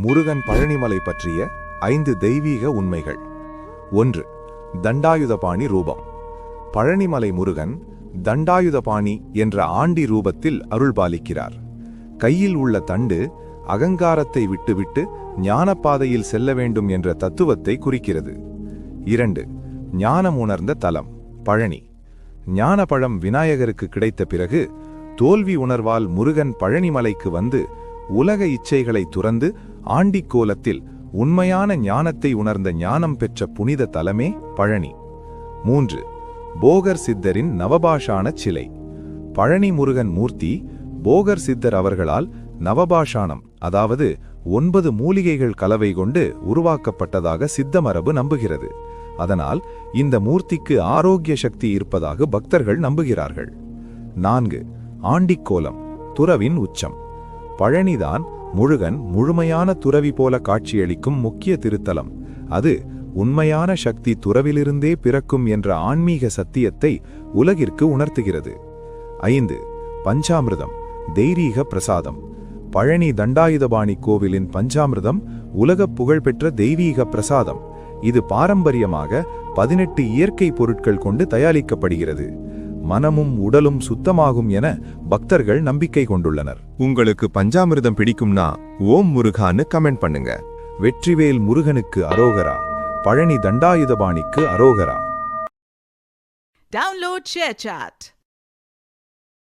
முருகன் பழனிமலை பற்றிய 5 தெய்வீக உண்மைகள். 1. தண்டாயுதபாணி ரூபம். பழனிமலை முருகன் தண்டாயுதபாணி என்ற ஆண்டி ரூபத்தில் அருள்பாலிக்கிறார். கையில் உள்ள தண்டு அகங்காரத்தை விட்டுவிட்டு ஞானப்பாதையில் செல்ல வேண்டும் என்ற தத்துவத்தை குறிக்கிறது. 2. ஞானம் உணர்ந்த தலம் பழனி. ஞானப்பழம் விநாயகருக்கு கிடைத்த பிறகு தோல்வி உணர்வால் முருகன் பழனிமலைக்கு வந்து உலக இச்சைகளை துறந்து ஆண்டிக்கோலத்தில் உண்மையான ஞானத்தை உணர்ந்த ஞானம் பெற்ற புனித தலமே பழனி. 3. போகர் சித்தரின் நவபாஷான சிலை. பழனி முருகன் மூர்த்தி போகர் சித்தர் அவர்களால் நவபாஷானம், அதாவது 9 மூலிகைகள் கலவை கொண்டு உருவாக்கப்பட்டதாக சித்தமரபு நம்புகிறது. அதனால் இந்த மூர்த்திக்கு ஆரோக்கிய சக்தி இருப்பதாக பக்தர்கள் நம்புகிறார்கள். 4. ஆண்டிக்கோலம், துறவின் உச்சம். பழனிதான் முருகன் முழுமையான துறவி போல காட்சியளிக்கும் முக்கிய திருத்தலம். அது உண்மையான சக்தி துறவிலிருந்தே பிறக்கும் என்ற ஆன்மீக சத்தியத்தை உலகிற்கு உணர்த்துகிறது. 5. பஞ்சாமிர்தம், தெய்வீக பிரசாதம். பழனி தண்டாயுதபாணி கோவிலின் பஞ்சாமிர்தம் உலகப் புகழ்பெற்ற தெய்வீக பிரசாதம். இது பாரம்பரியமாக 18 இயற்கை பொருட்கள் கொண்டு தயாரிக்கப்படுகிறது. மனமும் உடலும் சுத்தமாகும் என பக்தர்கள் நம்பிக்கை கொண்டுள்ளனர். உங்களுக்கு பஞ்சாமிர்தம் பிடிக்கும்னா ஓம் முருகான்னு கமெண்ட் பண்ணுங்க. வெற்றிவேல் முருகனுக்கு அரோகரா. பழனி தண்டாயுதபாணிக்கு அரோகரா. Download ShareChat.